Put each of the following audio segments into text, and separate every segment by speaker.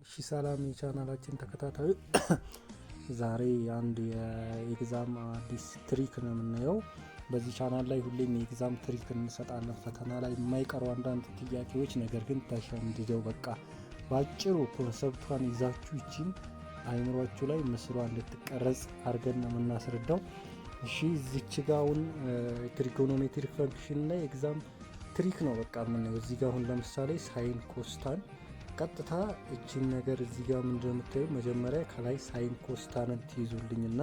Speaker 1: እሺ ሰላም የቻናላችን ተከታታዩ ዛሬ አንድ የኤግዛም አዲስ ትሪክ ነው የምናየው። በዚህ ቻናል ላይ ሁሌም የኤግዛም ትሪክ እንሰጣለን። ፈተና ላይ የማይቀሩ አንዳንድ ጥያቄዎች ነገር ግን ተሸምድደው በቃ ባጭሩ ኮንሰፕቷን ይዛችሁ ይቺን አይምሯችሁ ላይ ምስሏን እንድትቀረጽ አድርገን ነው የምናስረዳው። እሺ እዚች ጋር አሁን ትሪጎኖሜትሪክ ፈንክሽን ላይ ኤግዛም ትሪክ ነው በቃ የምናየው። እዚህ ጋር አሁን ለምሳሌ ሳይን ኮስታን ቀጥታ እቺን ነገር እዚህ ጋር ምንድነው የምታዩ? መጀመሪያ ከላይ ሳይን ኮስታንን ትይዙልኝና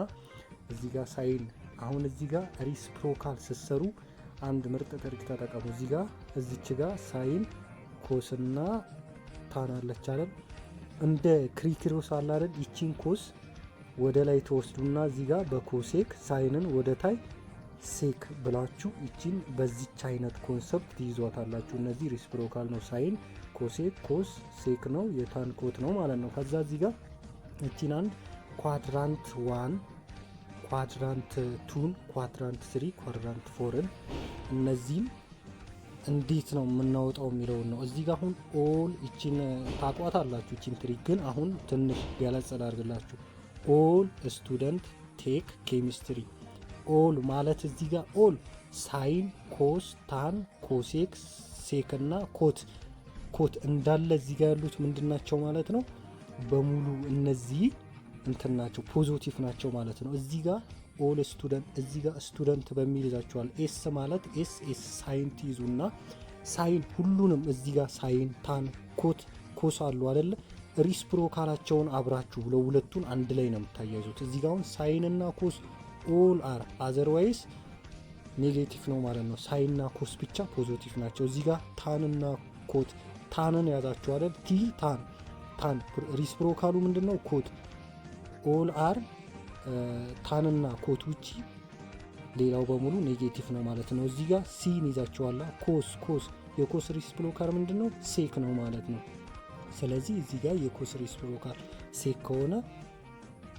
Speaker 1: እዚህ ጋር ሳይን አሁን እዚህ ጋር ሪስፕሮካል ስትሰሩ አንድ ምርጥ ትሪክ ተጠቀሙ። እዚህ ጋር እዚች ጋር ሳይን ኮስና ታን አለች አይደል? እንደ ክሪክሮስ አለ አይደል? ይቺን ኮስ ወደ ላይ ተወስዱና እዚህ ጋር በኮሴክ ሳይንን ወደ ታይ ሴክ ብላችሁ ይቺን በዚች አይነት ኮንሰፕት ትይዟታላችሁ። እነዚህ ሪስፕሮካል ነው። ሳይን ኮሴክ ኮስ ሴክ ነው፣ የታን ኮት ነው ማለት ነው። ከዛ እዚህ ጋር እቺን አንድ ኳድራንት 1 ኳድራንት 2 ኳድራንት 3 ኳድራንት 4ን እነዚህም እንዴት ነው የምናወጣው የሚለውን ነው። እዚህ ጋር አሁን ኦል እቺን ታቋታላችሁ። እቺን ትሪክ ግን አሁን ትንሽ ገለጽ ላድርግላችሁ። ኦል ስቱደንት ቴክ ኬሚስትሪ ኦል ማለት እዚህ ጋር ኦል ሳይን ኮስ ታን ኮሴክ ሴክ እና ኮት እንዳለ እዚህ ጋር ያሉት ምንድናቸው ማለት ነው? በሙሉ እነዚህ እንትን ናቸው፣ ፖዚቲቭ ናቸው ማለት ነው። እዚህ ጋር ኦል ስቱደንት እዚህ ጋር ስቱደንት በሚል ይዛቸዋል። ኤስ ማለት ኤስ ሳይን ትይዙና ሳይን ሁሉንም እዚህ ጋር ሳይን ታን ኮስ አሉ አይደለ? ሪስፕሮካላቸውን አብራችሁ ለሁለቱን አንድ ላይ ነው የምታያይዙት። እዚህ ጋር አሁን ሳይን እና ኮስ ኦል አር አዘርዋይስ ኔጌቲቭ ነው ማለት ነው። ሳይንና ኮስ ብቻ ፖዚቲቭ ናቸው። እዚህ ጋር ታንና ኮት ታንን ያዛችሁ አይደል? ቲ ታን ሪስፕሮካሉ ምንድነው? ኮት ኦል አር ታንና ኮት ውጪ ሌላው በሙሉ ኔጌቲቭ ነው ማለት ነው። እዚህ ጋር ሲን ይዛችኋላ። ኮስ የኮስ ሪስፕሮካል ምንድነው? ሴክ ነው ማለት ነው። ስለዚህ እዚህ ጋር የኮስ ሪስፕሮካል ሴክ ከሆነ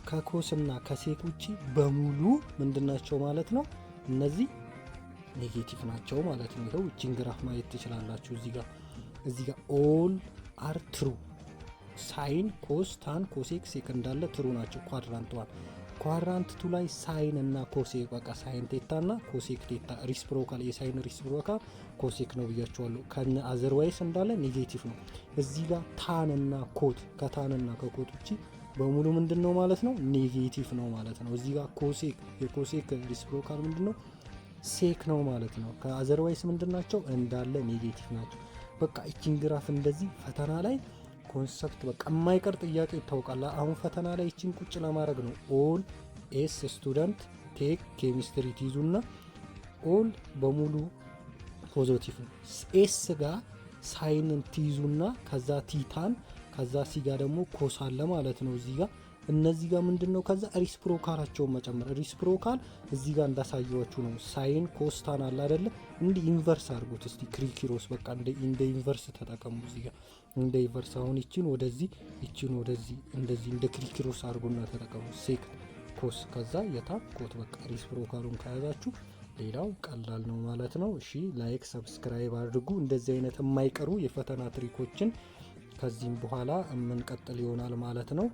Speaker 1: ከኮስና ከሴክ ውጪ በሙሉ ምንድናቸው ማለት ነው? እነዚህ ኔጌቲቭ ናቸው ማለት ነው። ይኸው እቺን ግራፍ ማየት ትችላላችሁ። እዚህ ጋር ኦል አር ትሩ ሳይን ኮስ ታን ኮሴክ ሴክ እንዳለ ትሩ ናቸው። ኳድራንት 1 ኳድራንት 2 ላይ ሳይን እና ኮሴክ በቃ ሳይን ቴታ እና ኮሴክ ቴታ ሪስፕሮካል የሳይን ሪስፕሮካል ኮሴክ ነው ብያቸዋለሁ። ከነ አዘርዋይስ እንዳለ ኔጌቲቭ ነው። እዚህ ጋር ታን እና ኮት ከታንና ከኮት ውጪ በሙሉ ምንድነው ማለት ነው? ኔጌቲቭ ነው ማለት ነው። እዚህ ጋር ኮሴክ የኮሴክ ሪስፕሮካል ምንድነው? ሴክ ነው ማለት ነው። ከአዘርዋይስ ምንድናቸው? እንዳለ ኔጌቲቭ ናቸው። በቃ እቺን ግራፍ እንደዚህ ፈተና ላይ ኮንሰፕት በቃ የማይቀር ጥያቄ ይታወቃል። አሁን ፈተና ላይ እቺን ቁጭ ለማድረግ ነው። ኦል ኤስ ስቱደንት ቴክ ኬሚስትሪ ትይዙና ኦል በሙሉ ፖዚቲቭ ነው። ኤስ ጋር ሳይንን ትይዙና ከዛ ቲታን ከዛ ሲጋ ደግሞ ኮስ አለ ማለት ነው። እዚህ ጋር እነዚህ ጋር ምንድነው? ከዛ ሪስፕሮካላቸውን መጨመር። ሪስፕሮካል እዚህ ጋር እንዳሳየዋችሁ ነው። ሳይን ኮስታን አለ አይደለ? እንዲህ ኢንቨርስ አድርጉት እስቲ ክሪኪሮስ በቃ እንደ ኢንቨርስ ተጠቀሙ። እዚህ ጋር እንደ ኢንቨርስ አሁን ይቺን ወደዚህ ይቺን ወደዚህ እንደዚህ እንደ ክሪኪሮስ አድርጉና ተጠቀሙ። ሴክ ኮስ ከዛ የታ ኮት በቃ ሪስፕሮካሉን ከያዛችሁ ሌላው ቀላል ነው ማለት ነው። እሺ ላይክ ሰብስክራይብ አድርጉ። እንደዚህ አይነት የማይቀሩ የፈተና ትሪኮችን ከዚህም በኋላ የምንቀጥል ይሆናል ማለት ነው።